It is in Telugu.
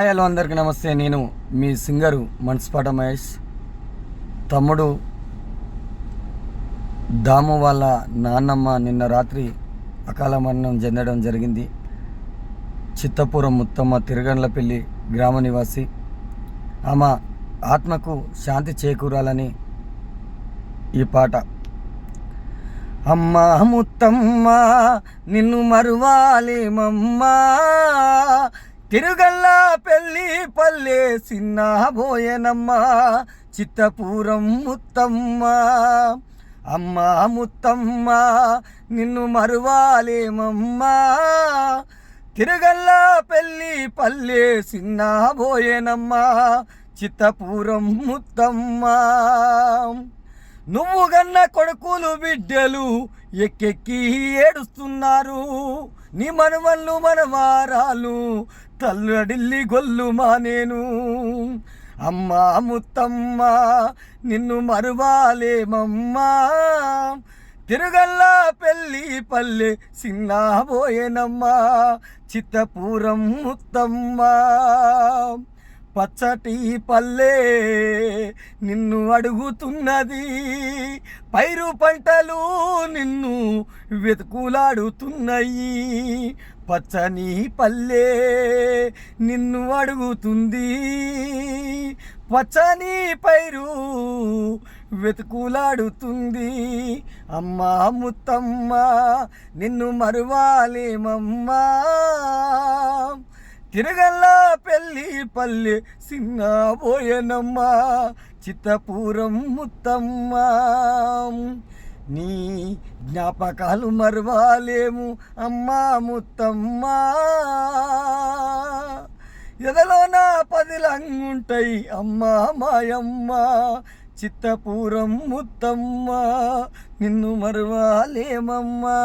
హలో అందరికీ నమస్తే. నేను మీ సింగరు మనస్పాట మహేష్. తమ్ముడు దాము వాళ్ళ నాన్నమ్మ నిన్న రాత్రి అకాల మరణం చెందడం జరిగింది. చిత్తపురం ముత్తమ్మ తిరగండ్లపల్లి గ్రామ నివాసి. ఆమె ఆత్మకు శాంతి చేకూరాలని ఈ పాట. అమ్మా ముత్తమ్మ నిన్ను మరువాలేమమ్మా, తిరుగల్లా పెళ్ళి పల్లె సిన్న బోయనమ్మ, చిత్తపురం ముత్తమ్మ. అమ్మా ముత్తమ్మ నిన్ను మరువాలేమమ్మా, తిరుగల్లా పెళ్ళి పల్లె సిన్న బోయనమ్మ, చిత్తపురం ముత్తమ్మ. నువ్వు గన్న కొడుకులు బిడ్డలు ఎక్కెక్కి ఏడుస్తున్నారు, నీ మనవళ్ళు మనవారాలు తల్లడిల్లి గొల్లు మానేను. అమ్మా ముత్తమ్మ నిన్ను మరువాలేమమ్మా, తిరుగల్లా పెళ్ళి పల్లె సిన్నబోయేనమ్మ, చిత్తపురం ముత్తమ్మ. పచ్చటి పల్లె నిన్ను అడుగుతున్నది, పైరు పంటలు నిన్ను వెతుకులాడుతున్నాయి. పచ్చని పల్లె నిన్ను అడుగుతుంది, పచ్చని పైరు వెతుకులాడుతుంది. అమ్మా ముత్తమ్మ నిన్ను మరువాలేమమ్మా, తిరగల్లా పెళ్ళి పల్లె సిన్నబోయనమ్మ, చిత్తపురం ముత్తమ్మ. నీ జ్ఞాపకాలు మరవాలేము అమ్మా ముత్తమ్మ, ఎదలోన పదిలంగుంటాయి అమ్మా మాయమ్మ, చిత్తపురం ముత్తమ్మ నిన్ను మరవాలేమమ్మా.